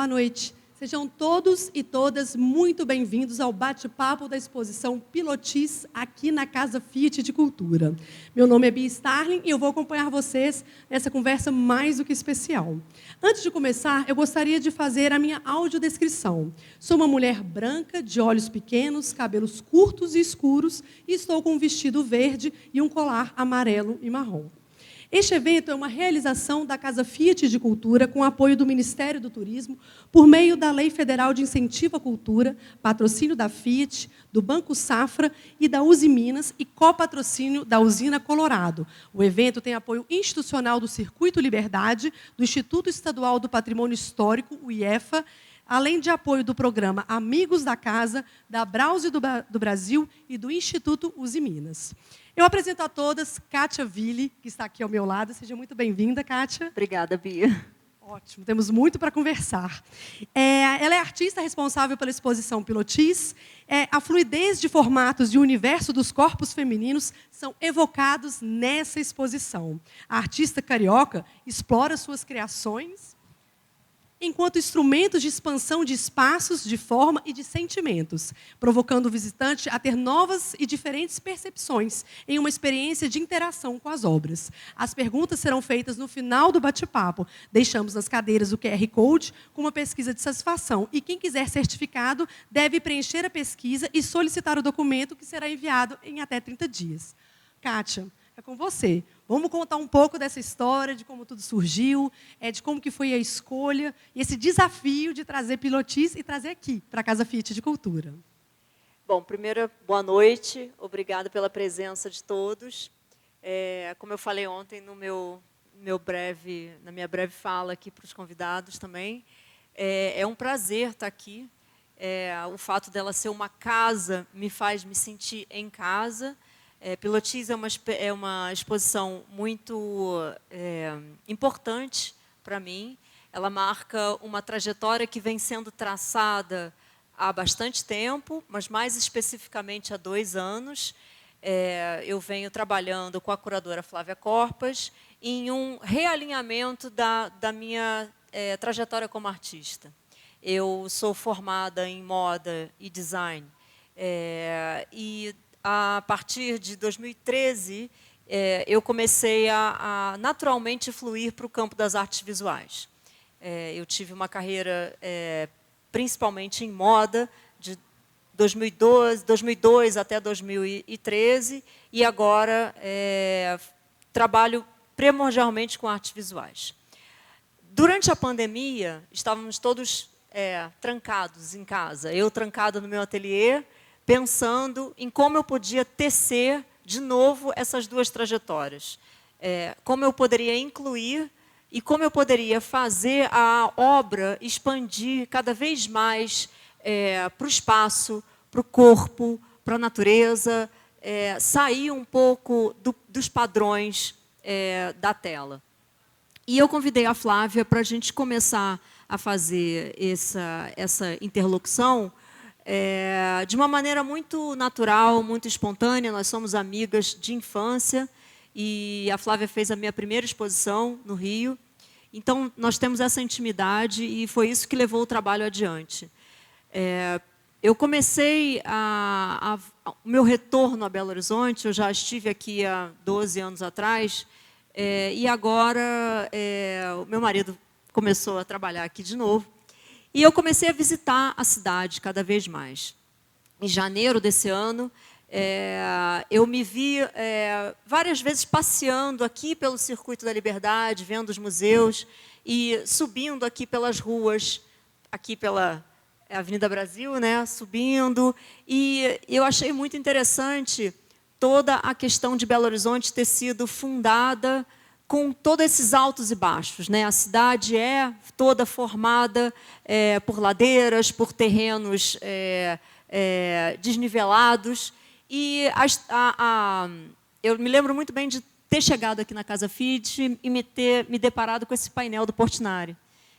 Boa noite. Sejam todos e todas muito bem-vindos ao bate-papo da exposição Pilotis, aqui na Casa Fiat de Cultura. Meu nome é Bia Starling e eu vou acompanhar vocês nessa conversa mais do que especial. Antes de começar, eu gostaria de fazer a minha audiodescrição. Sou uma mulher branca, de olhos pequenos, cabelos curtos e escuros, e estou com um vestido verde e um colar amarelo e marrom. Este evento é uma realização da Casa Fiat de Cultura, com apoio do Ministério do Turismo, por meio da Lei Federal de Incentivo à Cultura, patrocínio da Fiat, do Banco Safra e da Uzi Minas, e copatrocínio da Usina Colorado. O evento tem apoio institucional do Circuito Liberdade, do Instituto Estadual do Patrimônio Histórico, o IEFA, além de apoio do programa Amigos da Casa, da Brause do Brasil e do Instituto Uzi Minas. Eu apresento a todas Kátia Ville, que está aqui ao meu lado. Seja muito bem-vinda, Kátia. Obrigada, Bia. Ótimo, temos muito para conversar. Ela é artista responsável pela exposição Pilotis. A fluidez de formatos e o universo dos corpos femininos são evocados nessa exposição. A artista carioca explora suas criações enquanto instrumentos de expansão de espaços, de forma e de sentimentos, provocando o visitante a ter novas e diferentes percepções em uma experiência de interação com as obras. As perguntas serão feitas no final do bate-papo. Deixamos nas cadeiras o QR Code com uma pesquisa de satisfação. E quem quiser certificado deve preencher a pesquisa e solicitar o documento, que será enviado em até 30 dias. Kátia, é com você. Vamos contar um pouco dessa história, de como tudo surgiu, de como que foi a escolha e esse desafio de trazer Pilotis e trazer aqui, para a Casa Fiat de Cultura. Bom, primeiro, boa noite. Obrigada pela presença de todos. Como eu falei ontem na minha breve fala aqui para os convidados também, é um prazer estar aqui. O fato dela ser uma casa me faz me sentir em casa. Pilotis é uma exposição muito importante para mim. Ela marca uma trajetória que vem sendo traçada há bastante tempo, mas mais especificamente há 2 anos. Eu venho trabalhando com a curadora Flávia Corpas em um realinhamento da minha trajetória como artista. Eu sou formada em moda e design, e a partir de 2013, eu comecei a naturalmente fluir para o campo das artes visuais. Eu tive uma carreira principalmente em moda, de 2002 até 2013, e agora trabalho primordialmente com artes visuais. Durante a pandemia, estávamos todos trancados em casa, eu trancada no meu ateliê, pensando em como eu podia tecer de novo essas 2 trajetórias. Como eu poderia incluir e como eu poderia fazer a obra expandir cada vez mais para o espaço, para o corpo, para a natureza, sair um pouco dos padrões da tela. E eu convidei a Flávia para a gente começar a fazer essa interlocução de uma maneira muito natural, muito espontânea. Nós somos amigas de infância e a Flávia fez a minha primeira exposição no Rio. Então, nós temos essa intimidade e foi isso que levou o trabalho adiante. Eu comecei o meu retorno a Belo Horizonte, eu já estive aqui há 12 anos atrás, e agora o meu marido começou a trabalhar aqui de novo. E eu comecei a visitar a cidade cada vez mais. Em janeiro desse ano, eu me vi várias vezes passeando aqui pelo Circuito da Liberdade, vendo os museus, e subindo aqui pelas ruas, aqui pela Avenida Brasil, né, subindo. E eu achei muito interessante toda a questão de Belo Horizonte ter sido fundada com todos esses altos e baixos, né? A cidade é toda formada por ladeiras, por terrenos desnivelados. E eu me lembro muito bem de ter chegado aqui na Casa Fiat e me deparado com esse painel do Portinari,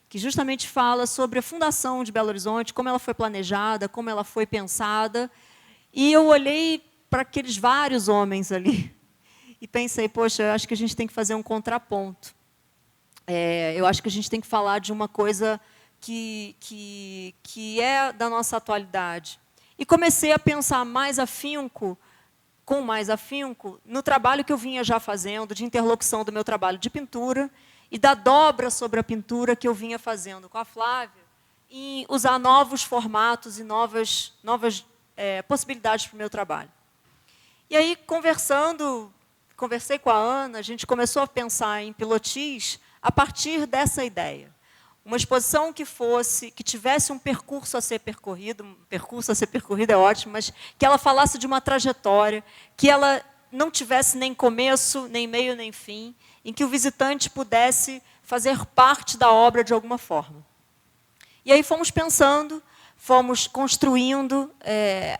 que justamente fala sobre a fundação de Belo Horizonte, como ela foi planejada, como ela foi pensada. E eu olhei para aqueles vários homens ali e pensei, poxa, eu acho que a gente tem que fazer um contraponto. Eu acho que a gente tem que falar de uma coisa que é da nossa atualidade. E comecei a pensar com mais afinco, no trabalho que eu vinha já fazendo, de interlocução do meu trabalho de pintura e da dobra sobre a pintura que eu vinha fazendo com a Flávia, em usar novos formatos e novas possibilidades para o meu trabalho. E aí, conversei com a Ana, a gente começou a pensar em Pilotis a partir dessa ideia. Uma exposição que tivesse um percurso a ser percorrido é ótimo, mas que ela falasse de uma trajetória, que ela não tivesse nem começo, nem meio, nem fim, em que o visitante pudesse fazer parte da obra de alguma forma. E aí fomos pensando, fomos construindo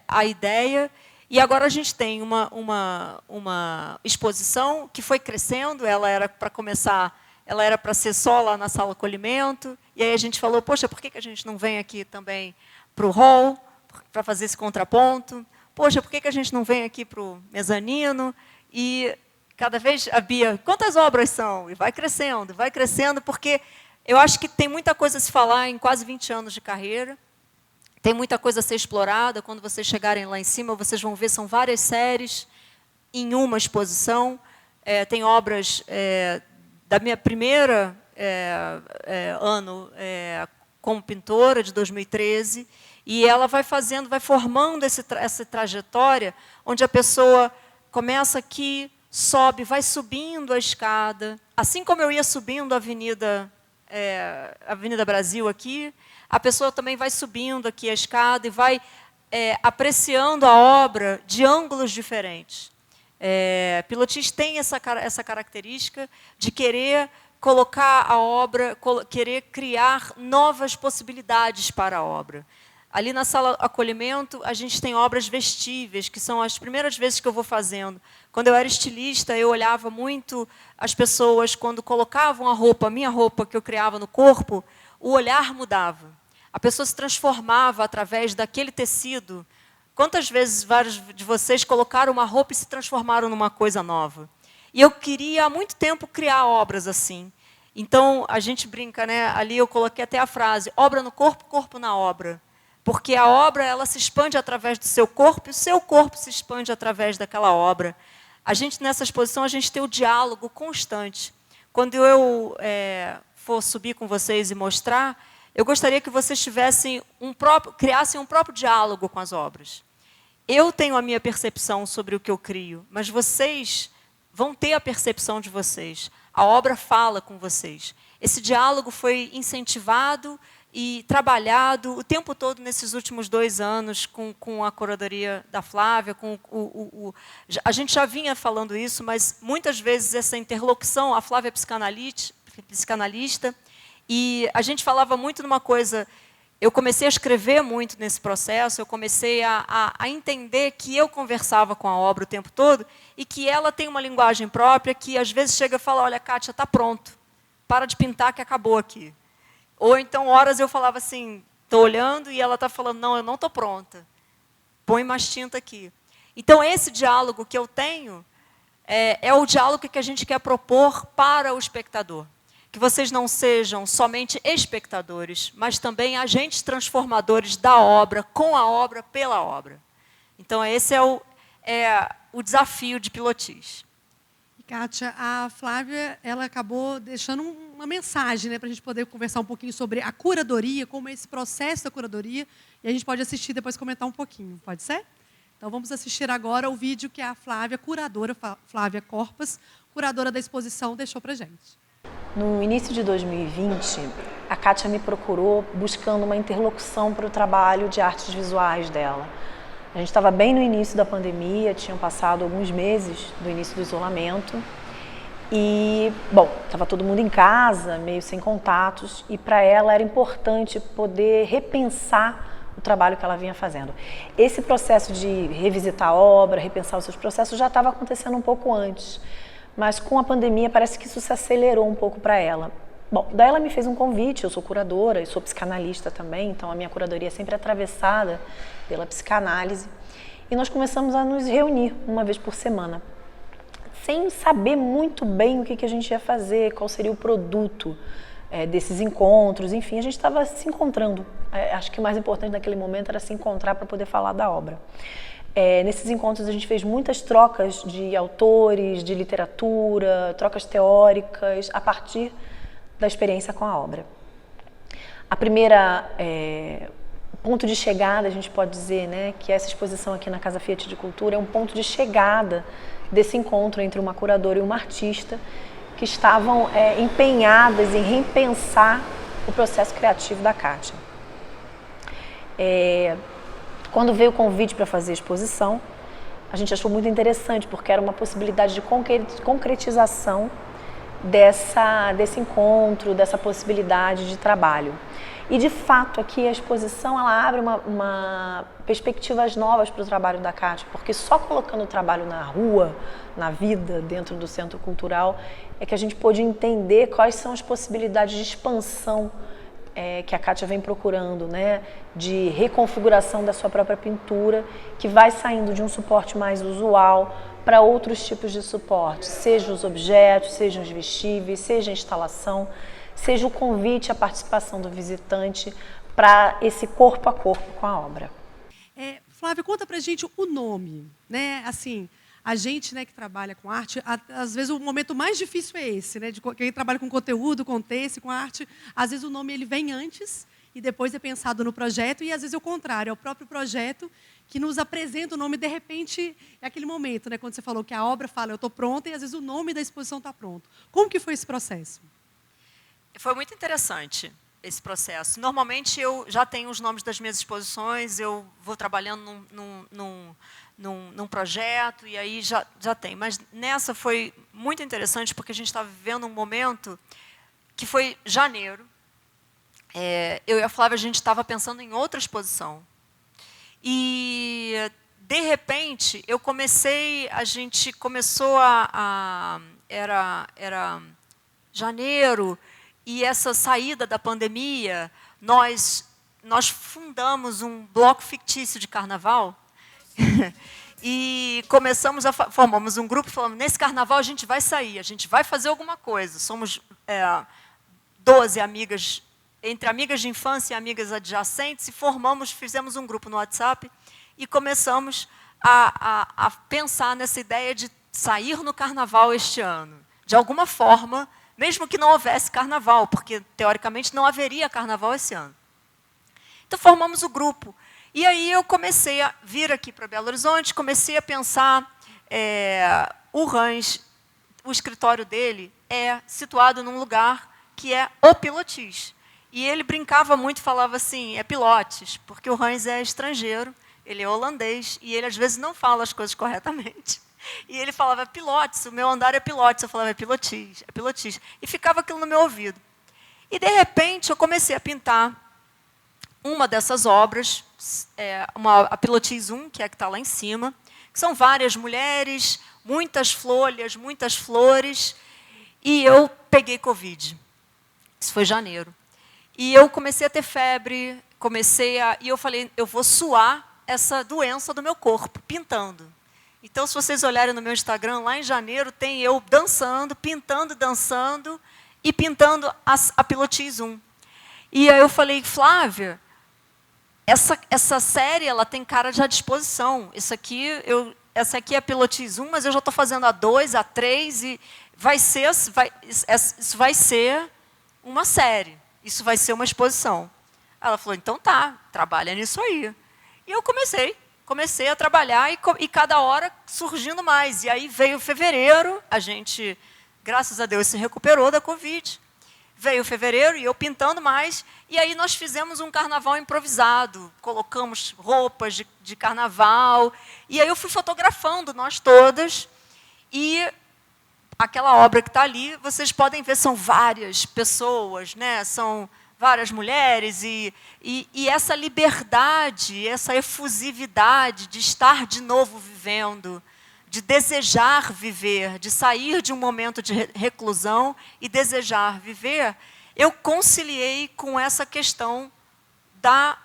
a ideia, e agora a gente tem uma exposição que foi crescendo. Ela era para começar, ela era para ser só lá na sala acolhimento, e aí a gente falou, poxa, por que a gente não vem aqui também para o hall, para fazer esse contraponto? Poxa, por que a gente não vem aqui para o mezanino? E cada vez, a Bia, quantas obras são? E vai crescendo, porque eu acho que tem muita coisa a se falar em quase 20 anos de carreira, tem muita coisa a ser explorada. Quando vocês chegarem lá em cima, vocês vão ver, são várias séries em uma exposição. Tem obras da minha primeira ano como pintora, de 2013, e ela vai formando essa trajetória, onde a pessoa começa aqui, sobe, vai subindo a escada, assim como eu ia subindo a Avenida Brasil aqui, a pessoa também vai subindo aqui a escada e vai apreciando a obra de ângulos diferentes. Pilotis tem essa característica de querer colocar a obra, querer criar novas possibilidades para a obra. Ali na sala acolhimento, a gente tem obras vestíveis, que são as primeiras vezes que eu vou fazendo. Quando eu era estilista, eu olhava muito as pessoas, quando colocavam a minha roupa que eu criava no corpo, o olhar mudava. A pessoa se transformava através daquele tecido. Quantas vezes vários de vocês colocaram uma roupa e se transformaram numa coisa nova? E eu queria, há muito tempo, criar obras assim. Então, a gente brinca, né? Ali eu coloquei até a frase, obra no corpo, corpo na obra. Porque a obra, ela se expande através do seu corpo, e o seu corpo se expande através daquela obra. Nessa exposição, a gente tem o diálogo constante. Quando eu for subir com vocês e mostrar, eu gostaria que vocês criassem um próprio diálogo com as obras. Eu tenho a minha percepção sobre o que eu crio, mas vocês vão ter a percepção de vocês. A obra fala com vocês. Esse diálogo foi incentivado e trabalhado o tempo todo nesses últimos 2 anos com a curadoria da Flávia. A gente já vinha falando isso, mas muitas vezes essa interlocução, a Flávia é psicanalista, e a gente falava muito numa coisa. Eu comecei a escrever muito nesse processo, eu comecei a entender que eu conversava com a obra o tempo todo e que ela tem uma linguagem própria que às vezes chega e fala, olha, Kátia, está pronto, para de pintar que acabou aqui. Ou então, horas eu falava assim, estou olhando e ela está falando, não, eu não estou pronta, põe mais tinta aqui. Então, esse diálogo que eu tenho é o diálogo que a gente quer propor para o espectador. Que vocês não sejam somente espectadores, mas também agentes transformadores da obra, com a obra, pela obra. Então, esse é o desafio de Pilotis. Kátia, a Flávia, ela acabou deixando uma mensagem, né, para a gente poder conversar um pouquinho sobre a curadoria, como é esse processo da curadoria, e a gente pode assistir e depois comentar um pouquinho, pode ser? Então, vamos assistir agora o vídeo que a Flávia, curadora, Flávia Corpas, curadora da exposição, deixou para a gente. No início de 2020, a Kátia me procurou buscando uma interlocução para o trabalho de artes visuais dela. A gente estava bem no início da pandemia, tinham passado alguns meses do início do isolamento e, bom, estava todo mundo em casa, meio sem contatos, e para ela era importante poder repensar o trabalho que ela vinha fazendo. Esse processo de revisitar a obra, repensar os seus processos já estava acontecendo um pouco antes, mas com a pandemia parece que isso se acelerou um pouco para ela. Bom, daí ela me fez um convite, eu sou curadora e sou psicanalista também, então a minha curadoria é sempre atravessada pela psicanálise. E nós começamos a nos reunir uma vez por semana, sem saber muito bem o que a gente ia fazer, qual seria o produto desses encontros, enfim, a gente estava se encontrando. Acho que o mais importante naquele momento era se encontrar para poder falar da obra. Nesses encontros a gente fez muitas trocas de autores, de literatura, trocas teóricas, a partir da experiência com a obra. A primeira ponto de chegada, a gente pode dizer, né, que essa exposição aqui na Casa Fiat de Cultura é um ponto de chegada desse encontro entre uma curadora e uma artista que estavam empenhadas em repensar o processo criativo da Kátia. Quando veio o convite para fazer a exposição, a gente achou muito interessante, porque era uma possibilidade de concretização desse encontro, dessa possibilidade de trabalho. E, de fato, aqui a exposição ela abre perspectivas novas para o trabalho da Kátia, porque só colocando o trabalho na rua, na vida, dentro do Centro Cultural, é que a gente pôde entender quais são as possibilidades de expansão que a Kátia vem procurando, né? De reconfiguração da sua própria pintura, que vai saindo de um suporte mais usual para outros tipos de suporte, seja os objetos, sejam os vestíveis, seja a instalação, seja o convite à participação do visitante para esse corpo a corpo com a obra. Flávia, conta pra gente o nome, né? Assim, a gente, né, que trabalha com arte, às vezes o momento mais difícil é esse, né? De quem trabalha com conteúdo, com texto, com arte, às vezes o nome ele vem antes e depois é pensado no projeto, e às vezes é o contrário, é o próprio projeto que nos apresenta o nome, de repente, é aquele momento, né? Quando você falou que a obra fala, eu estou pronta, e às vezes o nome da exposição está pronto. Como que foi esse processo? Foi muito interessante esse processo. Normalmente, eu já tenho os nomes das minhas exposições, eu vou trabalhando num projeto, e aí já tem. Mas nessa foi muito interessante, porque a gente estava vivendo um momento que foi janeiro. Eu e a Flávia, a gente estava pensando em outra exposição. E, de repente, a gente começou era janeiro, e essa saída da pandemia, nós fundamos um bloco fictício de carnaval e formamos um grupo, falamos, nesse carnaval a gente vai sair, a gente vai fazer alguma coisa. Somos 12 amigas, entre amigas de infância e amigas adjacentes, e fizemos um grupo no WhatsApp e começamos a pensar nessa ideia de sair no carnaval este ano, de alguma forma, mesmo que não houvesse carnaval, porque, teoricamente, não haveria carnaval esse ano. Então, formamos o grupo. E aí eu comecei a vir aqui para Belo Horizonte, comecei a pensar, o Rãs, o escritório dele é situado num lugar que é o Pilotis. E ele brincava muito, falava assim, é Pilotes, porque o Rãs é estrangeiro, ele é holandês, e ele, às vezes, não fala as coisas corretamente. E ele falava, Pilotes, o meu andar é Pilotes. Eu falava, é Pilotis, é Pilotis. E ficava aquilo no meu ouvido. E, de repente, eu comecei a pintar uma dessas obras, a Pilotis 1, que é a que está lá em cima, que são várias mulheres, muitas folhas, muitas flores, e eu peguei Covid. Isso foi em janeiro. E eu comecei a ter febre, e eu falei, eu vou suar essa doença do meu corpo, pintando. Então, se vocês olharem no meu Instagram, lá em janeiro, tem eu dançando, dançando, e pintando a Pilotis 1. E aí eu falei, Flávia, essa série ela tem cara já de exposição. Essa aqui é a Pilotis 1, mas eu já estou fazendo a 2, a 3, e isso vai ser uma série, isso vai ser uma exposição. Ela falou, então tá, trabalha nisso aí. E eu comecei a trabalhar e cada hora surgindo mais. E aí veio fevereiro, a gente, graças a Deus, se recuperou da Covid. Veio fevereiro e eu pintando mais. E aí nós fizemos um carnaval improvisado. Colocamos roupas de carnaval. E aí eu fui fotografando nós todas. E aquela obra que está ali, vocês podem ver, são várias pessoas, né? São várias mulheres, e essa liberdade, essa efusividade de estar de novo vivendo, de desejar viver, de sair de um momento de reclusão e desejar viver, eu conciliei com essa questão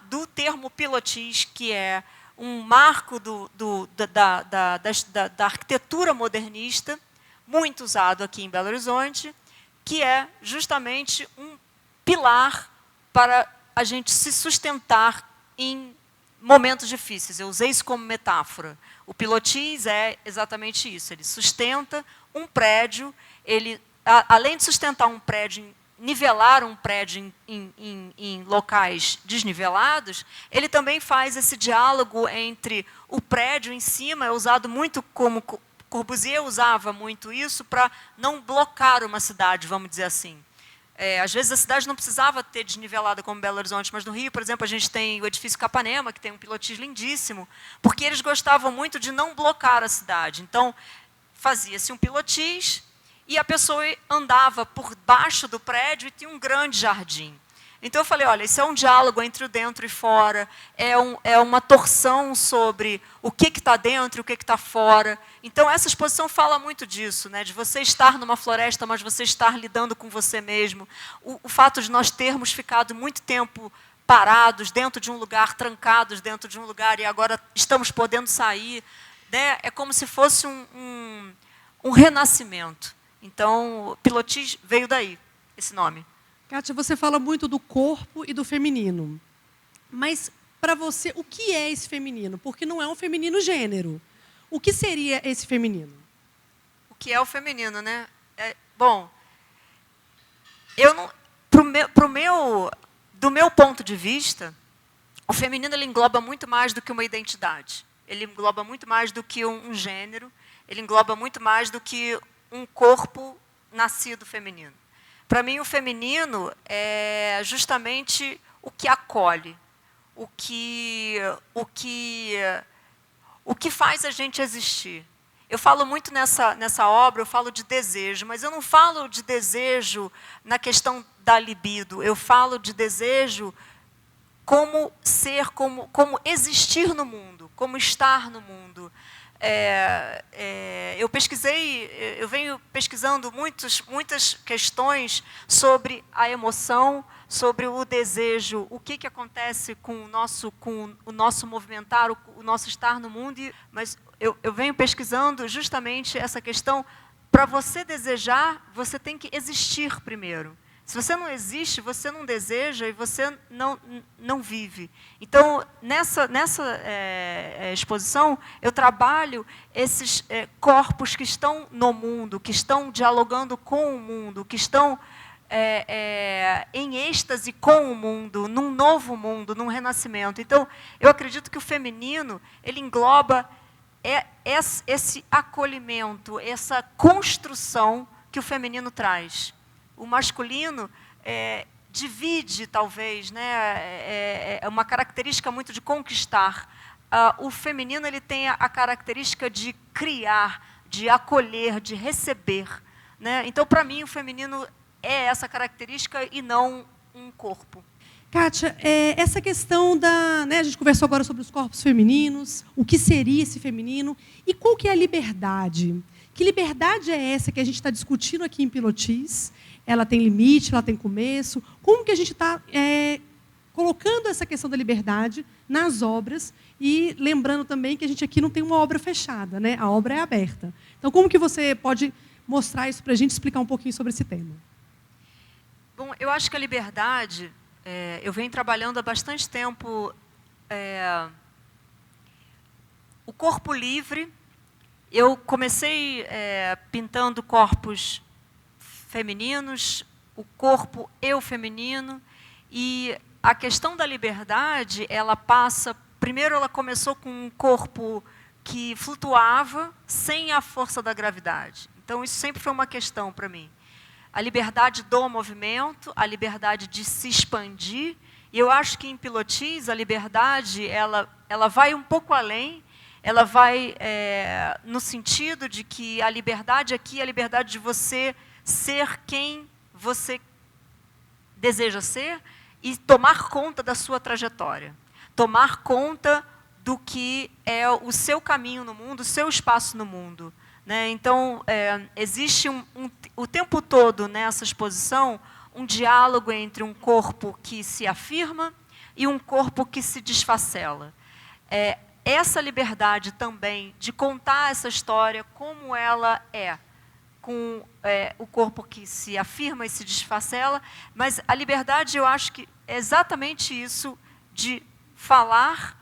do termo Pilotis, que é um marco da arquitetura modernista, muito usado aqui em Belo Horizonte, que é justamente pilar para a gente se sustentar em momentos difíceis. Eu usei isso como metáfora. O pilotis é exatamente isso. Ele sustenta um prédio, além de sustentar um prédio, nivelar um prédio em locais desnivelados, ele também faz esse diálogo entre o prédio em cima, é usado muito como Corbusier usava muito isso para não blocar uma cidade, vamos dizer assim. Às vezes a cidade não precisava ter desnivelada como Belo Horizonte, mas no Rio, por exemplo, a gente tem o edifício Capanema, que tem um pilotis lindíssimo, porque eles gostavam muito de não blocar a cidade. Então, fazia-se um pilotis e a pessoa andava por baixo do prédio e tinha um grande jardim. Então eu falei, olha, isso é um diálogo entre o dentro e fora, é uma torção sobre o que está dentro e o que está fora. Então essa exposição fala muito disso, né, de você estar numa floresta, mas você estar lidando com você mesmo. O fato de nós termos ficado muito tempo parados dentro de um lugar, trancados dentro de um lugar, e agora estamos podendo sair, né, é como se fosse um renascimento. Então, pilotis veio daí, esse nome. Kátia, você fala muito do corpo e do feminino. Mas, para você, o que é esse feminino? Porque não é um feminino gênero. O que seria esse feminino? O que é o feminino, né? Bom, do meu ponto de vista, o feminino ele engloba muito mais do que uma identidade. Ele engloba muito mais do que um gênero. Ele engloba muito mais do que um corpo nascido feminino. Para mim, o feminino é justamente o que acolhe, o que faz a gente existir. Eu falo muito nessa obra, eu falo de desejo, mas eu não falo de desejo na questão da libido, eu falo de desejo como ser, como existir no mundo, como estar no mundo. Eu venho pesquisando muitas questões sobre a emoção, sobre o desejo, o que acontece com o nosso movimentar, o nosso estar no mundo. Mas eu venho pesquisando justamente essa questão. Para você desejar, você tem que existir primeiro. Se você não existe, você não deseja e você não vive. Então, nessa exposição, eu trabalho esses corpos que estão no mundo, que estão dialogando com o mundo, que estão em êxtase com o mundo, num novo mundo, num renascimento. Então, eu acredito que o feminino ele engloba esse acolhimento, essa construção que o feminino traz. O masculino divide, talvez, né? É uma característica muito de conquistar. O feminino ele tem a característica de criar, de acolher, de receber. Né? Então, para mim, o feminino é essa característica e não um corpo. Kátia, essa questão da... Né, a gente conversou agora sobre os corpos femininos, o que seria esse feminino, e qual que é a liberdade? Que liberdade é essa que a gente está discutindo aqui em Pilotis? Ela tem limite, ela tem começo. Como que a gente está colocando essa questão da liberdade nas obras e lembrando também que a gente aqui não tem uma obra fechada, né? A obra é aberta. Então, como que você pode mostrar isso para a gente, explicar um pouquinho sobre esse tema? Bom, eu acho que a liberdade, eu venho trabalhando há bastante tempo o corpo livre. Eu comecei pintando corpos femininos, o corpo eu feminino, e a questão da liberdade, ela passa, primeiro ela começou com um corpo que flutuava sem a força da gravidade. Então isso sempre foi uma questão para mim. A liberdade do movimento, a liberdade de se expandir, e eu acho que em Pilotis a liberdade ela vai um pouco além. Ela vai no sentido de que a liberdade aqui é a liberdade de você ser quem você deseja ser e tomar conta da sua trajetória. Tomar conta do que é o seu caminho no mundo, o seu espaço no mundo. Né? Então, existe o tempo todo nessa exposição um diálogo entre um corpo que se afirma e um corpo que se desfacela. Essa liberdade também de contar essa história como ela é, com o corpo que se afirma e se desfacela, mas a liberdade, eu acho que é exatamente isso, de falar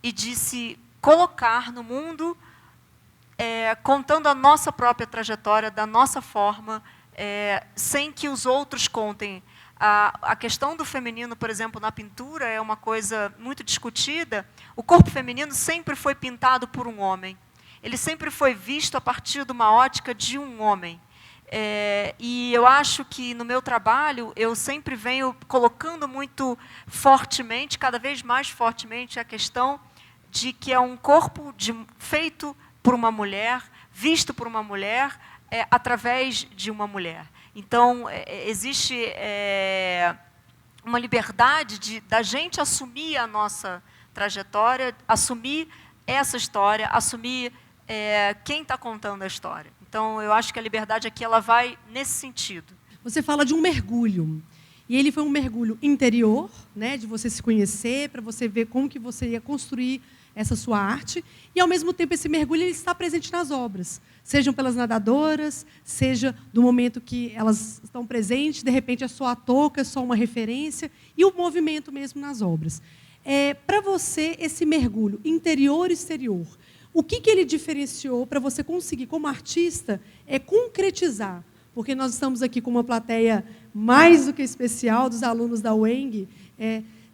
e de se colocar no mundo, contando a nossa própria trajetória, da nossa forma, sem que os outros contem. A questão do feminino, por exemplo, na pintura, é uma coisa muito discutida. O corpo feminino sempre foi pintado por um homem. Ele sempre foi visto a partir de uma ótica de um homem. E eu acho que, no meu trabalho, eu sempre venho colocando muito fortemente, cada vez mais fortemente, a questão de que é um corpo feito por uma mulher, visto por uma mulher, através de uma mulher. Então, existe uma liberdade da gente assumir a nossa trajetória, assumir essa história, assumir quem está contando a história. Então, eu acho que a liberdade aqui ela vai nesse sentido. Você fala de um mergulho. E ele foi um mergulho interior, né, de você se conhecer, para você ver como que você ia construir essa sua arte. E, ao mesmo tempo, esse mergulho ele está presente nas obras. Sejam pelas nadadoras, seja do momento que elas estão presentes, de repente é só a touca, é só uma referência, e o movimento mesmo nas obras. Para você, esse mergulho interior e exterior, o que ele diferenciou para você conseguir, como artista, concretizar? Porque nós estamos aqui com uma plateia mais do que especial dos alunos da UENG,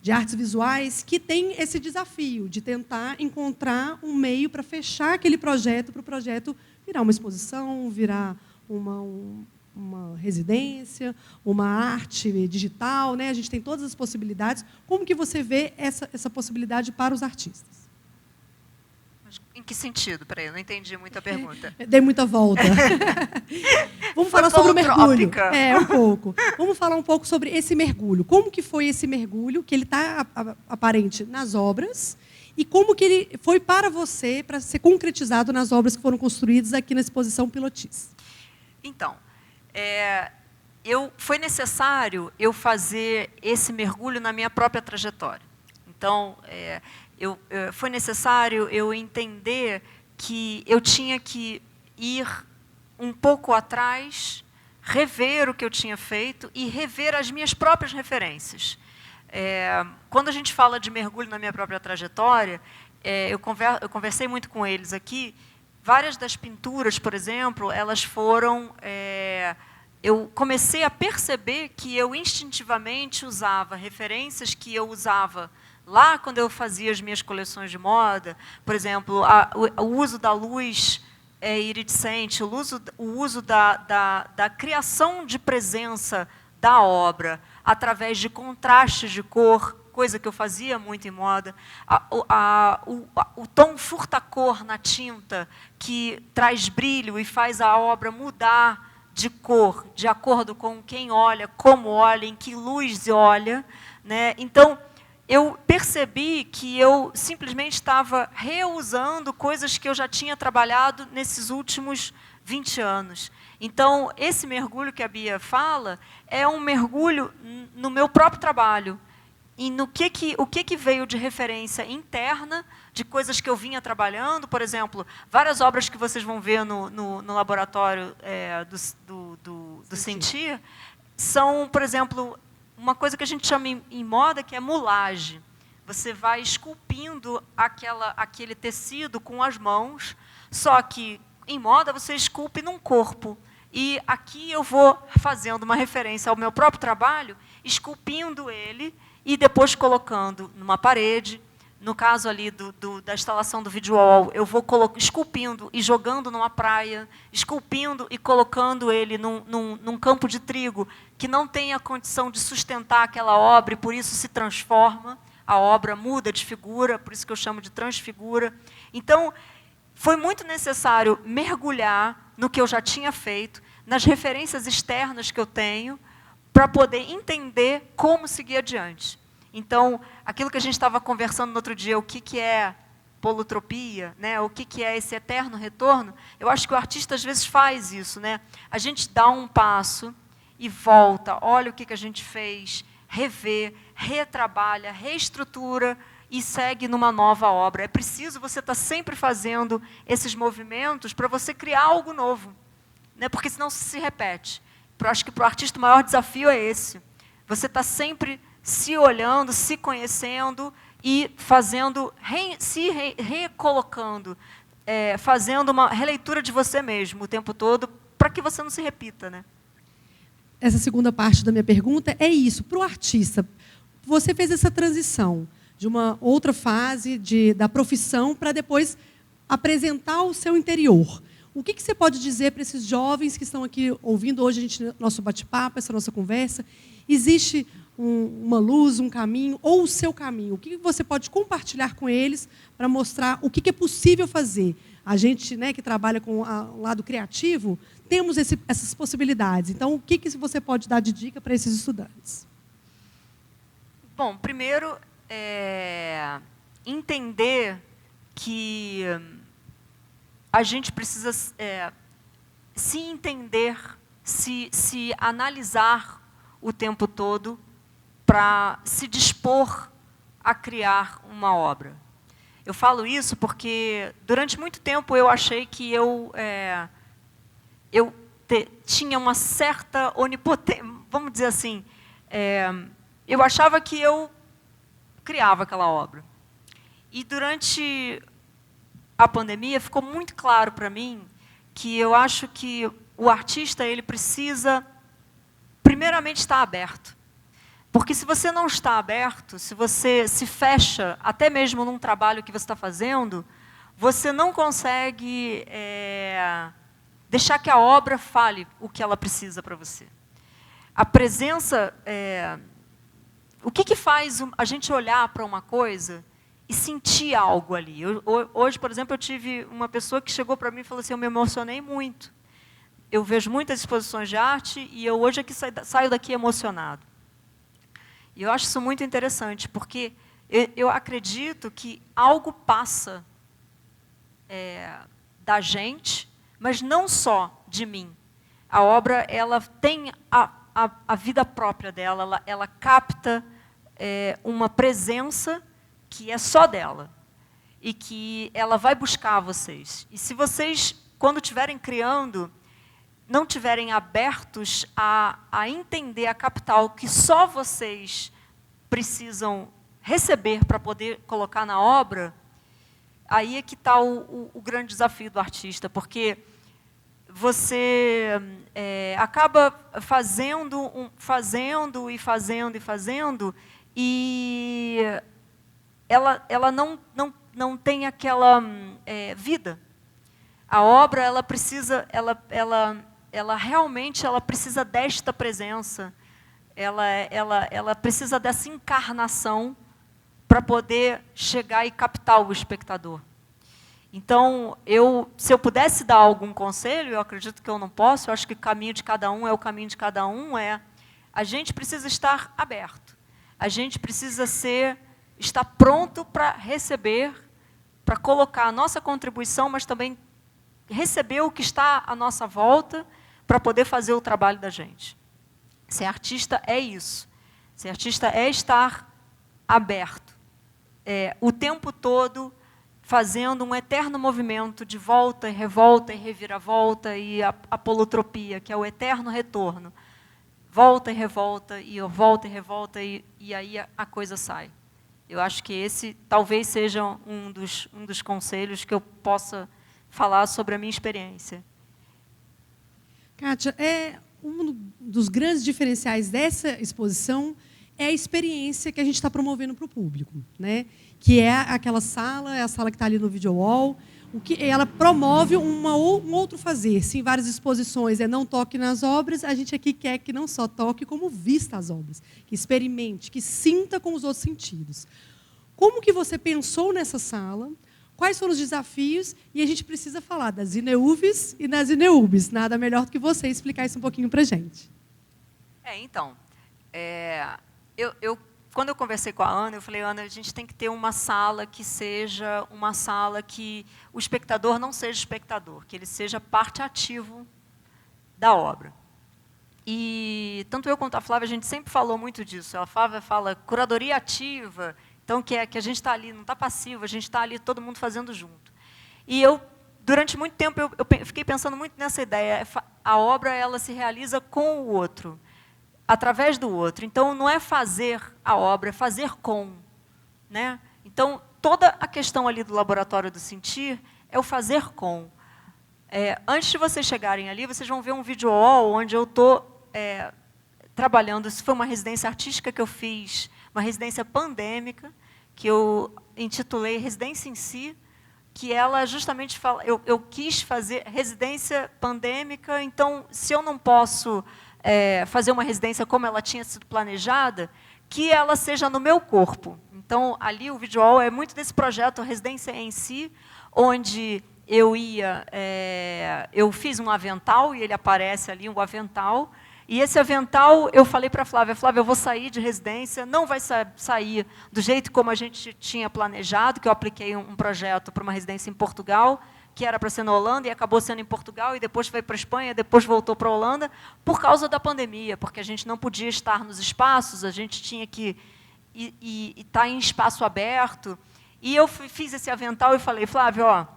de artes visuais, que tem esse desafio de tentar encontrar um meio para fechar aquele projeto, para o projeto virar uma exposição, virar uma residência, uma arte digital, né? A gente tem todas as possibilidades. Como que você vê essa possibilidade para os artistas? Em que sentido? Peraí, eu não entendi muito a pergunta. Dei muita volta. Vamos falar sobre o mergulho. Um pouco. Vamos falar um pouco sobre esse mergulho. Como que foi esse mergulho, que ele está aparente nas obras, e como que ele foi para você, para ser concretizado nas obras que foram construídas aqui na exposição Pilotis? Então, foi necessário eu fazer esse mergulho na minha própria trajetória. Então, foi necessário eu entender que eu tinha que ir um pouco atrás, rever o que eu tinha feito e rever as minhas próprias referências. Quando a gente fala de mergulho na minha própria trajetória, eu conversei muito com eles aqui. Várias das pinturas, por exemplo, elas foram... eu comecei a perceber que eu instintivamente usava referências que eu usava lá quando eu fazia as minhas coleções de moda. Por exemplo, o uso da luz iridescente, o uso da criação de presença da obra através de contrastes de cor, coisa que eu fazia muito em moda, o tom furta-cor na tinta, que traz brilho e faz a obra mudar de cor, de acordo com quem olha, como olha, em que luz olha, né? Então, eu percebi que eu simplesmente estava reusando coisas que eu já tinha trabalhado nesses últimos 20 anos. Então, esse mergulho que a Bia fala é um mergulho no meu próprio trabalho, e o que veio de referência interna, de coisas que eu vinha trabalhando. Por exemplo, várias obras que vocês vão ver no laboratório do Sentir, são, por exemplo, uma coisa que a gente chama em moda, que é mulagem. Você vai esculpindo aquele tecido com as mãos, só que, em moda, você esculpe num corpo. E aqui eu vou fazendo uma referência ao meu próprio trabalho, esculpindo ele e depois colocando numa parede. No caso ali da instalação do video wall, eu vou esculpindo e jogando numa praia, esculpindo e colocando ele num campo de trigo que não tem a condição de sustentar aquela obra e por isso se transforma, a obra muda de figura, por isso que eu chamo de transfigura. Então, foi muito necessário mergulhar no que eu já tinha feito, nas referências externas que eu tenho, para poder entender como seguir adiante. Então, aquilo que a gente estava conversando no outro dia, o que é polotropia, né? O que é esse eterno retorno, eu acho que o artista às vezes faz isso, né? A gente dá um passo e volta, olha o que a gente fez, revê, retrabalha, reestrutura e segue numa nova obra. É preciso você estar sempre fazendo esses movimentos para você criar algo novo. né, porque senão se repete. Eu acho que para o artista o maior desafio é esse. Você está sempre se olhando, se conhecendo e fazendo, se recolocando, fazendo uma releitura de você mesmo o tempo todo, para que você não se repita, né? Essa segunda parte da minha pergunta é isso. Para o artista, você fez essa transição de uma outra fase da profissão para depois apresentar o seu interior. O que você pode dizer para esses jovens que estão aqui ouvindo hoje nosso bate-papo, essa nossa conversa? Existe uma luz, um caminho, ou o seu caminho? O que você pode compartilhar com eles para mostrar o que é possível fazer? A gente, né, que trabalha com o lado criativo, temos essas possibilidades. Então, o que você pode dar de dica para esses estudantes? Bom, primeiro, entender que a gente precisa se entender, se analisar o tempo todo para se dispor a criar uma obra. Eu falo isso porque, durante muito tempo, eu achei que eu tinha uma certa onipotência, vamos dizer assim, eu achava que eu criava aquela obra. E, durante a pandemia, ficou muito claro para mim que eu acho que o artista ele precisa, primeiramente, estar aberto. Porque se você não está aberto, se você se fecha, até mesmo num trabalho que você está fazendo, você não consegue deixar que a obra fale o que ela precisa para você. A presença... o que faz a gente olhar para uma coisa e sentir algo ali? Hoje, por exemplo, eu tive uma pessoa que chegou para mim e falou assim, eu me emocionei muito. Eu vejo muitas exposições de arte e eu hoje é que saio daqui emocionado. E eu acho isso muito interessante, porque eu acredito que algo passa da gente, mas não só de mim. A obra ela tem a vida própria dela, ela capta uma presença que é só dela, e que ela vai buscar vocês. E se vocês, quando estiverem criando, não estiverem abertos a entender, a captar o que só vocês precisam receber para poder colocar na obra, aí é que está o grande desafio do artista, porque você acaba fazendo e ela não tem aquela vida. A obra ela precisa, ela realmente precisa desta presença, ela precisa dessa encarnação para poder chegar e captar o espectador. Então, se eu pudesse dar algum conselho, eu acredito que eu não posso, eu acho que o caminho de cada um é o caminho de cada um, a gente precisa estar aberto, a gente precisa estar pronto para receber, para colocar a nossa contribuição, mas também receber o que está à nossa volta para poder fazer o trabalho da gente. Ser artista é isso. Ser artista é estar aberto, o tempo todo fazendo um eterno movimento de volta e revolta e reviravolta e apolotropia, que é o eterno retorno. Volta e revolta, e aí a coisa sai. Eu acho que esse talvez seja um dos conselhos que eu possa falar sobre a minha experiência. Kátia, um dos grandes diferenciais dessa exposição é a experiência que a gente está promovendo para o público, né? Que é aquela sala, é a sala que está ali no video wall, ela promove um outro fazer. Se em várias exposições não toque nas obras, a gente aqui quer que não só toque, como vista as obras, que experimente, que sinta com os outros sentidos. Como que você pensou nessa sala? Quais foram os desafios? E a gente precisa falar das INEUVs e das INEUBs. Nada melhor do que você explicar isso um pouquinho para a gente. Então, quando eu conversei com a Ana, eu falei, Ana, a gente tem que ter uma sala que seja uma sala que o espectador não seja espectador, que ele seja parte ativo da obra. E tanto eu quanto a Flávia, a gente sempre falou muito disso. A Flávia fala curadoria ativa, então que a gente está ali, não está passivo, a gente está ali todo mundo fazendo junto. E eu, durante muito tempo, eu fiquei pensando muito nessa ideia. A obra, ela se realiza com o outro, através do outro. Então, não é fazer a obra, é fazer com. Né? Então, toda a questão ali do laboratório do sentir é o fazer com. Antes de vocês chegarem ali, vocês vão ver um vídeo onde eu estou trabalhando. Isso foi uma residência artística que eu fiz, uma residência pandêmica, que eu intitulei Residência em Si, que ela justamente fala, eu quis fazer residência pandêmica, então, se eu não posso fazer uma residência como ela tinha sido planejada, que ela seja no meu corpo. Então, ali o visual é muito desse projeto Residência em Si, onde eu fiz um avental, e ele aparece ali, um avental, e esse avental, eu falei para a Flávia, eu vou sair de residência, não vai sair do jeito como a gente tinha planejado, que eu apliquei um projeto para uma residência em Portugal, que era para ser na Holanda, e acabou sendo em Portugal, e depois foi para a Espanha, depois voltou para a Holanda, por causa da pandemia, porque a gente não podia estar nos espaços, a gente tinha que estar em espaço aberto. E eu fiz esse avental e falei, Flávia,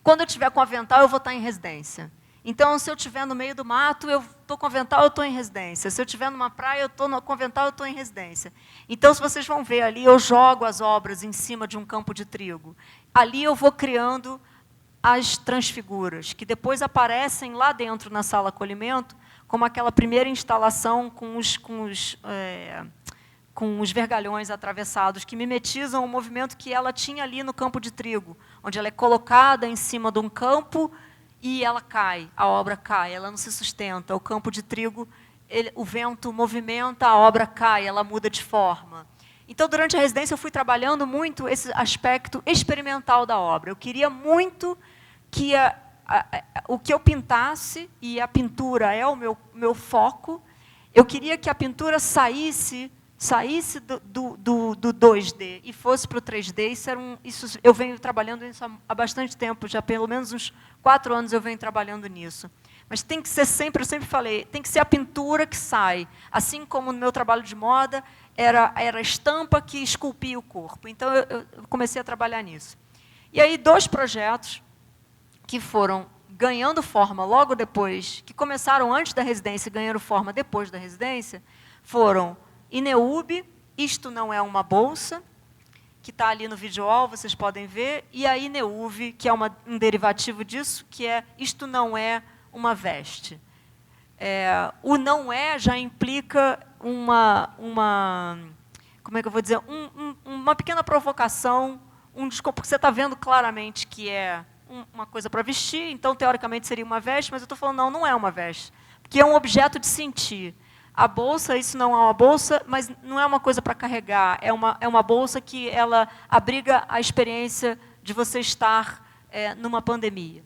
quando eu estiver com avental, eu vou estar em residência. Então, se eu estiver no meio do mato, eu estou com avental, eu estou em residência. Se eu estiver numa praia, eu estou com avental, eu estou em residência. Então, se vocês vão ver ali, eu jogo as obras em cima de um campo de trigo. Ali eu vou criando as transfiguras, que depois aparecem lá dentro na sala acolhimento, como aquela primeira instalação com os vergalhões atravessados, que mimetizam o movimento que ela tinha ali no campo de trigo, onde ela é colocada em cima de um campo e ela cai, a obra cai, ela não se sustenta. O campo de trigo, o vento movimenta, a obra cai, ela muda de forma. Então, durante a residência, eu fui trabalhando muito esse aspecto experimental da obra. Eu queria muito que o que eu pintasse, e a pintura é o meu foco, eu queria que a pintura saísse do 2D e fosse para o 3D. Isso eu venho trabalhando nisso há bastante tempo, já pelo menos uns 4 anos eu venho trabalhando nisso. Mas tem que ser sempre, eu sempre falei, tem que ser a pintura que sai. Assim como no meu trabalho de moda, era a estampa que esculpia o corpo. Então, eu comecei a trabalhar nisso. E aí, 2 projetos que foram ganhando forma logo depois, que começaram antes da residência e ganharam forma depois da residência, foram Ineub, Isto Não É Uma Bolsa, que está ali no visual, vocês podem ver, e a Ineuve, que é um derivativo disso, que é Isto Não É Uma Veste. O não é já implica como é que eu vou dizer, uma pequena provocação, porque você está vendo claramente que é uma coisa para vestir, então, teoricamente, seria uma veste, mas eu estou falando, não é uma veste, porque é um objeto de sentir. A bolsa, isso não é uma bolsa, mas não é uma coisa para carregar, é uma bolsa que ela abriga a experiência de você estar numa pandemia.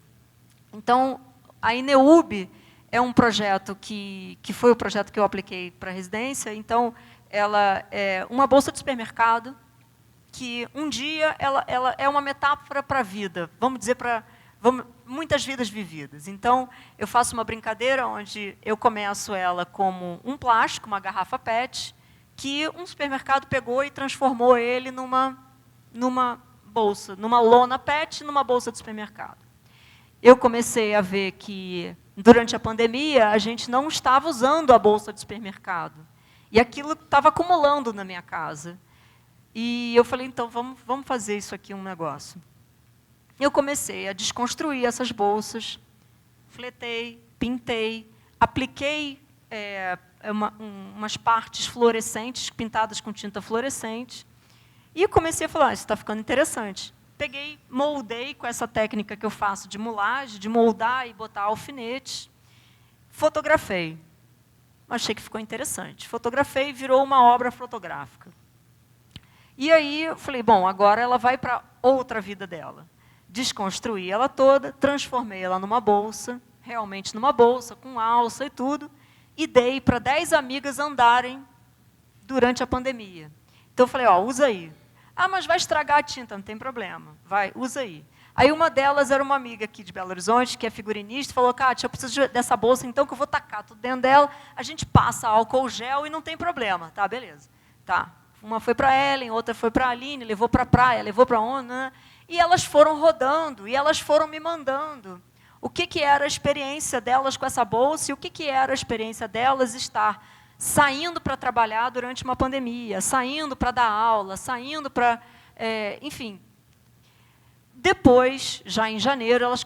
Então, a Ineub é um projeto que foi o projeto que eu apliquei para a residência. Então, ela é uma bolsa de supermercado, que um dia ela é uma metáfora para a vida, vamos dizer, muitas vidas vividas. Então, eu faço uma brincadeira onde eu começo ela como um plástico, uma garrafa PET, que um supermercado pegou e transformou ele numa bolsa, numa lona PET, numa bolsa de supermercado. Eu comecei a ver que, durante a pandemia, a gente não estava usando a bolsa de supermercado. E aquilo estava acumulando na minha casa. E eu falei, então, vamos fazer isso aqui um negócio. Eu comecei a desconstruir essas bolsas, fletei, pintei, apliquei umas partes fluorescentes, pintadas com tinta fluorescente, e comecei a falar, isso está ficando interessante. Peguei, moldei com essa técnica que eu faço de mulagem, de moldar e botar alfinetes, fotografei. Achei que ficou interessante. Fotografei e virou uma obra fotográfica. E aí eu falei, bom, agora ela vai para outra vida dela. Desconstruí ela toda, transformei ela numa bolsa, realmente numa bolsa, com alça e tudo, e dei para 10 amigas andarem durante a pandemia. Então, eu falei, usa aí. Mas vai estragar a tinta, não tem problema. Vai, usa aí. Aí, uma delas era uma amiga aqui de Belo Horizonte, que é figurinista, falou, Kátia, eu preciso dessa bolsa, então, que eu vou tacar tudo dentro dela, a gente passa álcool gel e não tem problema. Tá, beleza. Tá. Uma foi para a Ellen, outra foi para a Aline, levou para a praia, levou para onde, né? E elas foram rodando, e elas foram me mandando o que era a experiência delas com essa bolsa e o que era a experiência delas estar saindo para trabalhar durante uma pandemia, saindo para dar aula, saindo para... enfim. Depois, já em janeiro, elas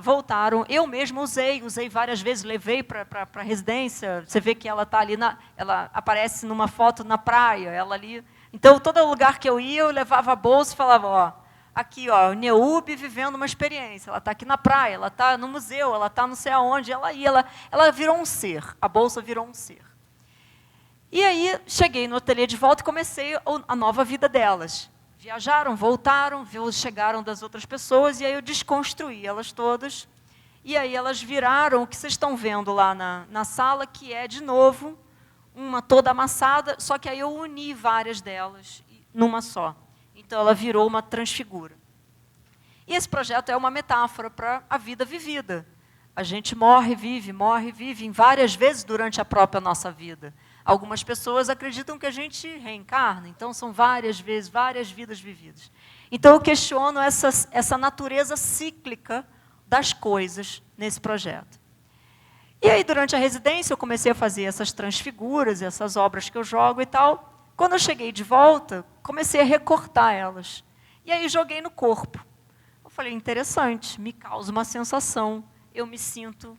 voltaram. Eu mesma usei várias vezes, levei para a residência. Você vê que ela está ali, ela aparece numa foto na praia, ela ali. Então, todo lugar que eu ia, eu levava a bolsa e falava, ó, aqui, ó, Neub vivendo uma experiência. Ela está aqui na praia, ela está no museu, ela está não sei aonde. Ela virou um ser, a bolsa virou um ser. E aí, cheguei no ateliê de volta e comecei a nova vida delas. Viajaram, voltaram, chegaram das outras pessoas, e aí eu desconstruí elas todas. E aí elas viraram o que vocês estão vendo lá na sala, que é, de novo, uma toda amassada, só que aí eu uni várias delas numa só. Então, ela virou uma transfigura. E esse projeto é uma metáfora para a vida vivida. A gente morre, vive, em várias vezes durante a própria nossa vida. Algumas pessoas acreditam que a gente reencarna, então são várias vezes, várias vidas vividas. Então, eu questiono essa natureza cíclica das coisas nesse projeto. E aí, durante a residência, eu comecei a fazer essas transfiguras, essas obras que eu jogo e tal. Quando eu cheguei de volta, comecei a recortar elas. E aí, joguei no corpo. Eu falei, interessante, me causa uma sensação, eu me sinto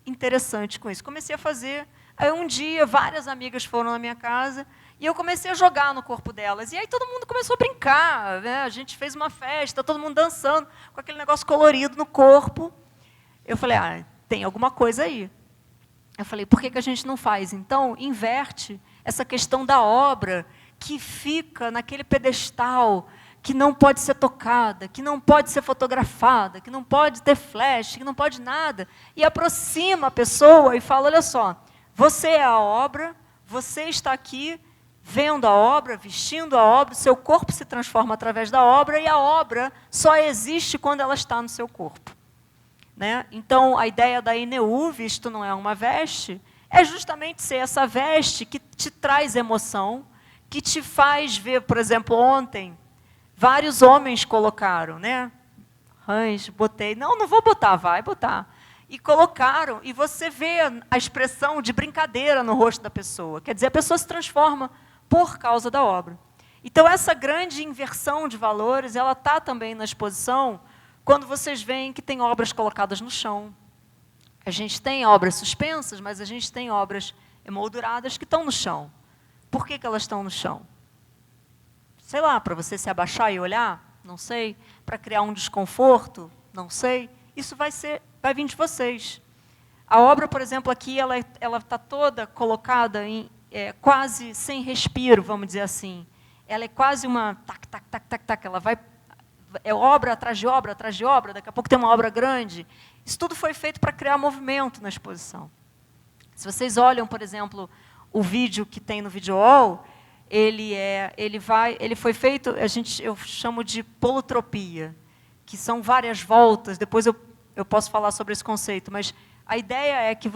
interessante com isso. Comecei a fazer. Aí, um dia, várias amigas foram na minha casa e eu comecei a jogar no corpo delas. E aí, todo mundo começou a brincar, né? A gente fez uma festa, todo mundo dançando, com aquele negócio colorido no corpo. Eu falei, tem alguma coisa aí. Eu falei, por que a gente não faz? Então, inverte essa questão da obra que fica naquele pedestal, que não pode ser tocada, que não pode ser fotografada, que não pode ter flash, que não pode nada. E aproxima a pessoa e fala, olha só, você é a obra, você está aqui vendo a obra, vestindo a obra, seu corpo se transforma através da obra e a obra só existe quando ela está no seu corpo. Né? Então, a ideia da INEU, visto não é uma veste, é justamente ser essa veste que te traz emoção, que te faz ver, por exemplo, ontem, vários homens colocaram, né? Hans, botei, não vou botar, vai botar. E colocaram, e você vê a expressão de brincadeira no rosto da pessoa. Quer dizer, a pessoa se transforma por causa da obra. Então, essa grande inversão de valores, ela está também na exposição, quando vocês veem que tem obras colocadas no chão. A gente tem obras suspensas, mas a gente tem obras emolduradas que estão no chão. Por que elas estão no chão? Sei lá, para você se abaixar e olhar? Não sei. Para criar um desconforto? Não sei. Isso vai vir de vocês. A obra, por exemplo, aqui, ela está toda colocada quase sem respiro, vamos dizer assim. Ela é quase uma tac, tac, tac, tac, tac. Ela vai... É obra atrás de obra, atrás de obra. Daqui a pouco tem uma obra grande. Isso tudo foi feito para criar movimento na exposição. Se vocês olham, por exemplo, o vídeo que tem no Videowall, ele foi feito, eu chamo de polotropia, que são várias voltas. Depois eu posso falar sobre esse conceito, mas a ideia é que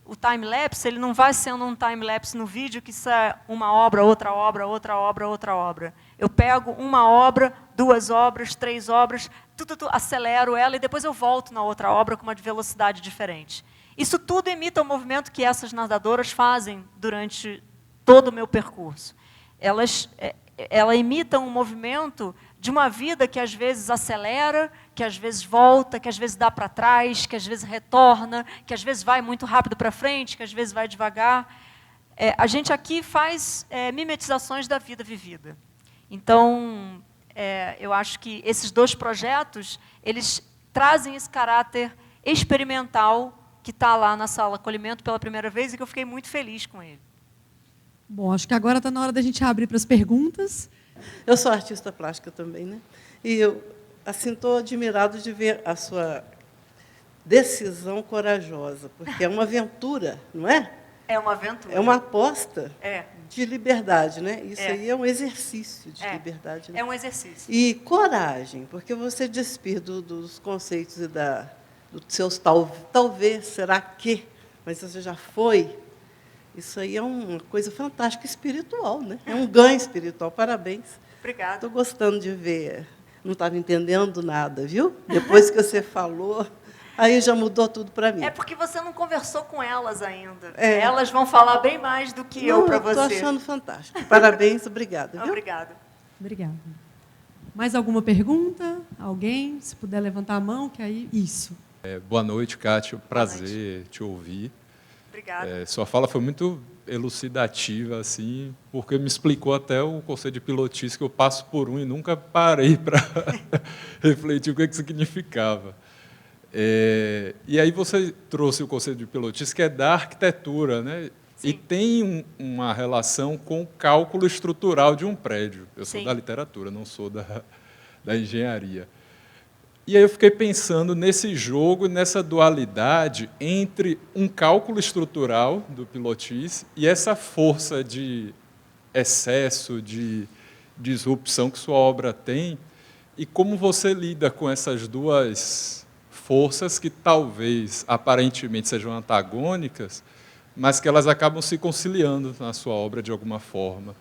o time-lapse, ele não vai sendo um time-lapse no vídeo que isso é uma obra, outra obra, outra obra, outra obra. Eu pego uma obra, 2 obras, 3 obras, acelero ela e depois eu volto na outra obra com uma velocidade diferente. Isso tudo imita o movimento que essas nadadoras fazem durante todo o meu percurso. Elas imitam um movimento de uma vida que às vezes acelera, que às vezes volta, que às vezes dá para trás, que às vezes retorna, que às vezes vai muito rápido para frente, que às vezes vai devagar. A gente aqui faz mimetizações da vida vivida. Então, eu acho que esses 2 projetos, eles trazem esse caráter experimental que está lá na sala acolhimento pela primeira vez e que eu fiquei muito feliz com ele. Bom, acho que agora está na hora da gente abrir para as perguntas. Eu sou artista plástica também, né? E eu estou admirado de ver a sua decisão corajosa, porque é uma aventura, não é? É uma aventura. É uma aposta de liberdade, né? Isso aí é um exercício de liberdade. Né? É um exercício. E coragem, porque você despir dos conceitos e dos seus talvez, será que, mas você já foi. Isso aí é uma coisa fantástica, espiritual, né? É um ganho espiritual. Parabéns. Obrigada. Estou gostando de ver Não estava entendendo nada, viu? Depois que você falou, aí já mudou tudo para mim. É porque você não conversou com elas ainda. Elas vão falar bem mais do que eu para você. Estou achando fantástico. Parabéns, obrigada. Viu? Obrigada. Obrigada. Mais alguma pergunta? Alguém? Se puder levantar a mão, que aí... Isso. Boa noite, Kátia. Prazer te ouvir. Obrigada. Sua fala foi muito elucidativa, assim, porque me explicou até o conceito de pilotice, que eu passo por um e nunca parei para refletir o que isso significava. E aí você trouxe o conceito de pilotice, que é da arquitetura, né? Sim. E tem uma relação com o cálculo estrutural de um prédio. Eu sou da literatura, não sou da engenharia. E aí eu fiquei pensando nesse jogo, nessa dualidade entre um cálculo estrutural do pilotice e essa força de excesso, de disrupção que sua obra tem, e como você lida com essas duas forças que talvez aparentemente sejam antagônicas, mas que elas acabam se conciliando na sua obra de alguma forma.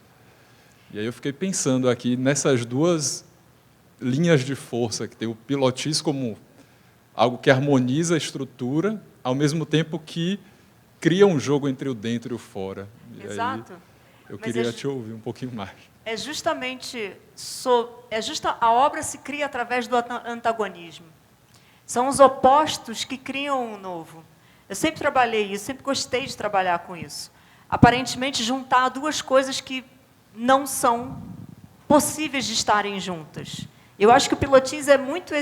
E aí eu fiquei pensando aqui nessas duas linhas de força, que tem o pilotice como algo que harmoniza a estrutura, ao mesmo tempo que cria um jogo entre o dentro e o fora. Exato. Aí eu queria te ouvir um pouquinho mais. A obra se cria através do antagonismo. São os opostos que criam um novo. Eu sempre trabalhei isso, sempre gostei de trabalhar com isso. Aparentemente, juntar duas coisas que não são possíveis de estarem juntas. Eu acho que o pilotice é muito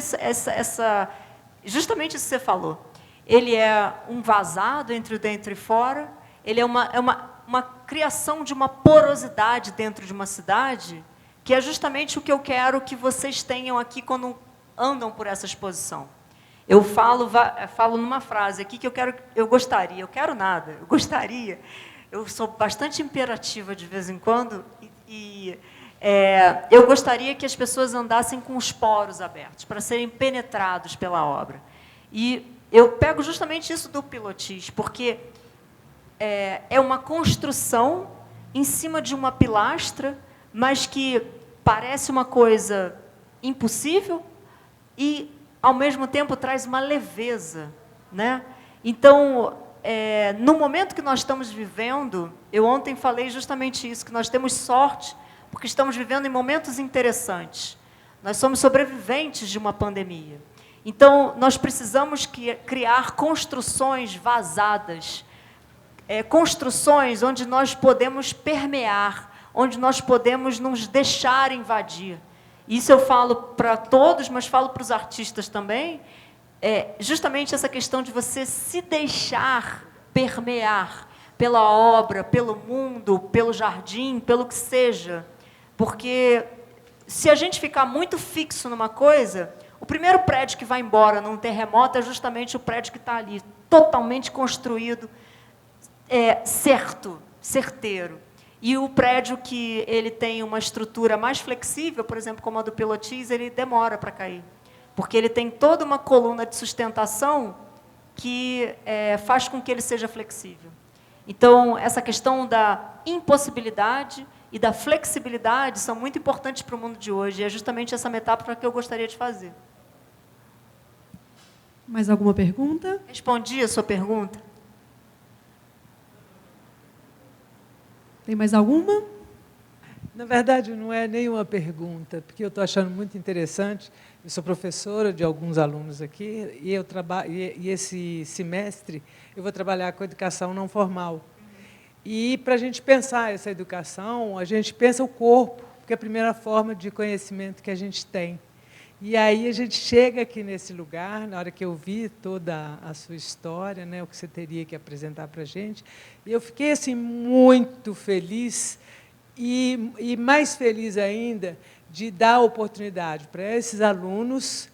justamente isso que você falou. Ele é um vazado entre o dentro e fora, ele é uma criação de uma porosidade dentro de uma cidade, que é justamente o que eu quero que vocês tenham aqui quando andam por essa exposição. Eu falo numa frase aqui que eu gostaria, eu sou bastante imperativa de vez em quando, eu gostaria que as pessoas andassem com os poros abertos, para serem penetrados pela obra. E eu pego justamente isso do pilotis, porque é uma construção em cima de uma pilastra, mas que parece uma coisa impossível e, ao mesmo tempo, traz uma leveza, né? Então, no momento que nós estamos vivendo, eu ontem falei justamente isso, que nós temos sorte, porque estamos vivendo em momentos interessantes. Nós somos sobreviventes de uma pandemia. Então, nós precisamos criar construções vazadas, construções onde nós podemos permear, onde nós podemos nos deixar invadir. Isso eu falo para todos, mas falo para os artistas também, justamente essa questão de você se deixar permear pela obra, pelo mundo, pelo jardim, pelo que seja. Porque se a gente ficar muito fixo numa coisa, o primeiro prédio que vai embora num terremoto é justamente o prédio que está ali, totalmente construído, certeiro. E o prédio que ele tem uma estrutura mais flexível, por exemplo, como a do pilotis, ele demora para cair. Porque ele tem toda uma coluna de sustentação que faz com que ele seja flexível. Então, essa questão da impossibilidade e da flexibilidade são muito importantes para o mundo de hoje. E é justamente essa metáfora que eu gostaria de fazer. Mais alguma pergunta? Respondi a sua pergunta? Tem mais alguma? Na verdade, não é nenhuma pergunta, porque eu estou achando muito interessante. Eu sou professora de alguns alunos aqui e esse semestre eu vou trabalhar com educação não formal. E, para a gente pensar essa educação, a gente pensa o corpo, porque é a primeira forma de conhecimento que a gente tem. E aí a gente chega aqui nesse lugar, na hora que eu vi toda a sua história, né, o que você teria que apresentar para a gente, e eu fiquei assim, muito feliz e mais feliz ainda de dar a oportunidade para esses alunos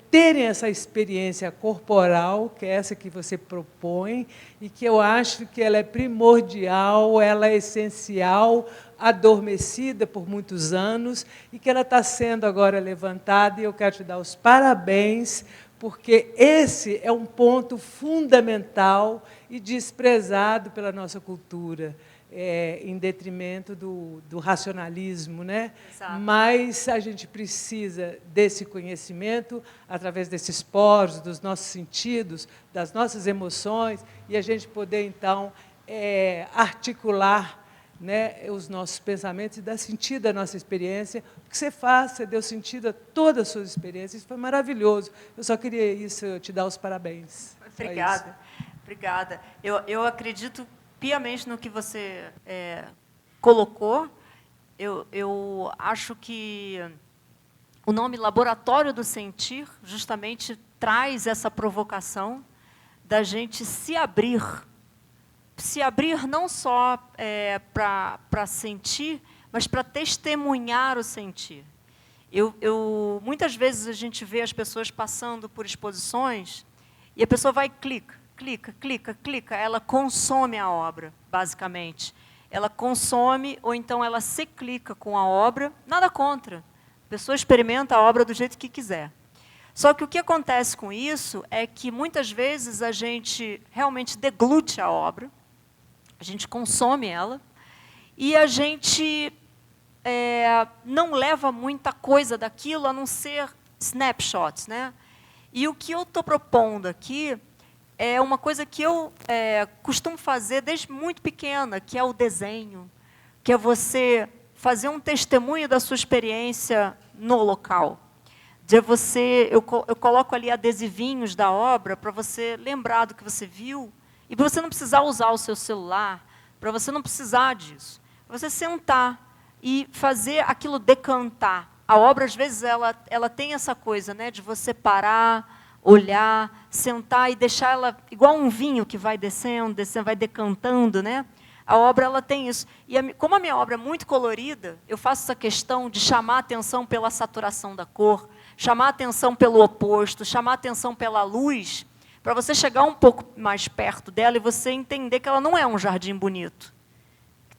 terem essa experiência corporal, que é essa que você propõe, e que eu acho que ela é primordial, ela é essencial, adormecida por muitos anos, e que ela está sendo agora levantada, e eu quero te dar os parabéns, porque esse é um ponto fundamental e desprezado pela nossa cultura. em detrimento do racionalismo, né? Exato. Mas a gente precisa desse conhecimento através desses poros, dos nossos sentidos, das nossas emoções, e a gente poder, então, articular, né, os nossos pensamentos e dar sentido à nossa experiência. O que você faz, você deu sentido a todas as suas experiências, isso foi maravilhoso. Eu só queria te dar os parabéns. Obrigada, obrigada. Eu acredito piamente no que você colocou. Eu acho que o nome Laboratório do Sentir justamente traz essa provocação da gente se abrir não só para sentir, mas para testemunhar o sentir. Muitas vezes a gente vê as pessoas passando por exposições e a pessoa vai clica, ela consome a obra, basicamente. Ela consome, ou então ela se clica com a obra, nada contra. A pessoa experimenta a obra do jeito que quiser. Só que o que acontece com isso é que, muitas vezes, a gente realmente deglute a obra, a gente consome ela, e a gente não leva muita coisa daquilo, a não ser snapshots, né? E o que eu estou propondo aqui é uma coisa que eu costumo fazer desde muito pequena, que é o desenho, que é você fazer um testemunho da sua experiência no local. Eu coloco ali adesivinhos da obra para você lembrar do que você viu, e para você não precisar usar o seu celular, para você não precisar disso. Você sentar e fazer aquilo decantar. A obra, às vezes, ela tem essa coisa, né, de você parar, olhar, sentar e deixar ela igual um vinho que vai descendo, vai decantando, né? A obra ela tem isso. E como a minha obra é muito colorida, eu faço essa questão de chamar a atenção pela saturação da cor, chamar a atenção pelo oposto, chamar a atenção pela luz, para você chegar um pouco mais perto dela e você entender que ela não é um jardim bonito.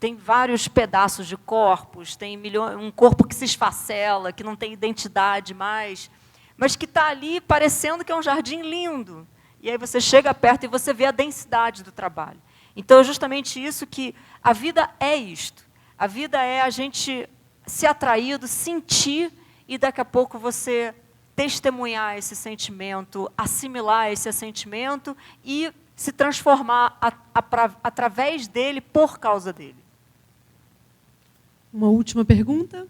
Tem vários pedaços de corpos, tem um corpo que se esfacela, que não tem identidade mais, mas que está ali parecendo que é um jardim lindo. E aí você chega perto e você vê a densidade do trabalho. Então, é justamente isso que a vida é isto. A vida é a gente ser atraído, sentir, e daqui a pouco você testemunhar esse sentimento, assimilar esse sentimento e se transformar através dele, por causa dele. Uma última pergunta?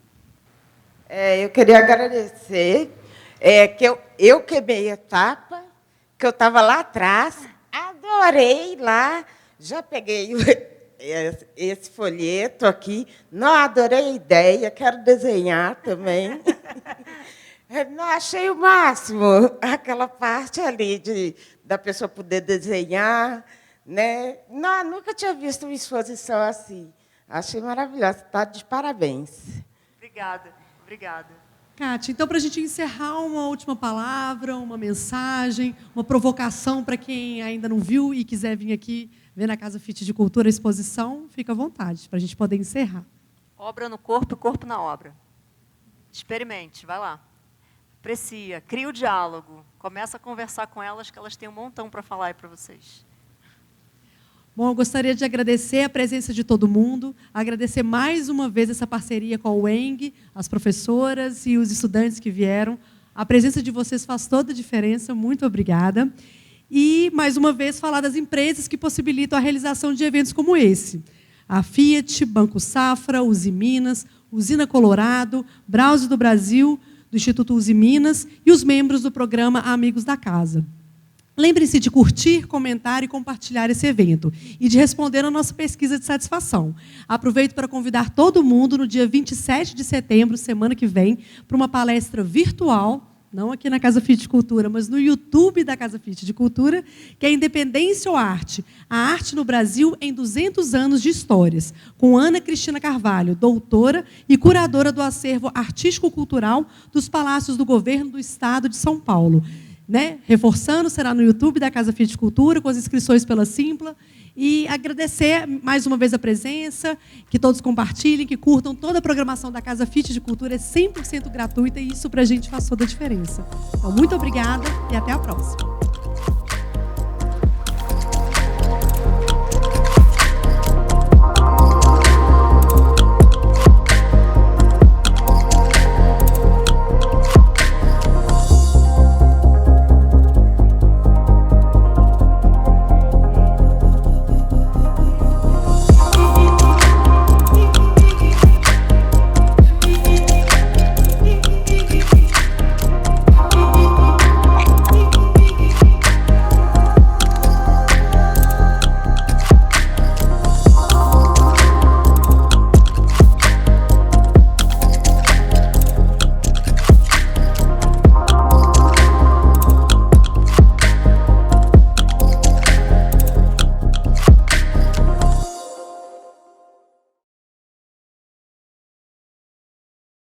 Eu queria agradecer, que eu queimei a etapa, que eu estava lá atrás, adorei lá, já peguei esse folheto aqui, não adorei a ideia, quero desenhar também. Não, achei o máximo, aquela parte ali da pessoa poder desenhar, né? Não, nunca tinha visto uma exposição assim. Achei maravilhosa, está de parabéns. Obrigada, obrigada. Kátia, então, para a gente encerrar, uma última palavra, uma mensagem, uma provocação para quem ainda não viu e quiser vir aqui ver na Casa Fit de Cultura a exposição, fica à vontade, para a gente poder encerrar. Obra no corpo e corpo na obra. Experimente, vai lá. Aprecia, cria o diálogo, começa a conversar com elas, que elas têm um montão para falar aí para vocês. Bom, eu gostaria de agradecer a presença de todo mundo, agradecer mais uma vez essa parceria com a UENG, as professoras e os estudantes que vieram. A presença de vocês faz toda a diferença, muito obrigada. E, mais uma vez, falar das empresas que possibilitam a realização de eventos como esse. A Fiat, Banco Safra, Uzi Minas, Usina Colorado, Brause do Brasil, do Instituto Uzi Minas e os membros do programa Amigos da Casa. Lembre-se de curtir, comentar e compartilhar esse evento e de responder a nossa pesquisa de satisfação. Aproveito para convidar todo mundo no dia 27 de setembro, semana que vem, para uma palestra virtual, não aqui na Casa Fit de Cultura, mas no YouTube da Casa Fit de Cultura, que é Independência ou Arte? A Arte no Brasil em 200 anos de histórias, com Ana Cristina Carvalho, doutora e curadora do acervo artístico-cultural dos Palácios do Governo do Estado de São Paulo. Né? Reforçando, será no YouTube da Casa Fit de Cultura, com as inscrições pela Simpla. E agradecer mais uma vez a presença, que todos compartilhem, que curtam toda a programação da Casa Fit de Cultura, é 100% gratuita e isso para a gente faz toda a diferença. Então, muito obrigada e até a próxima.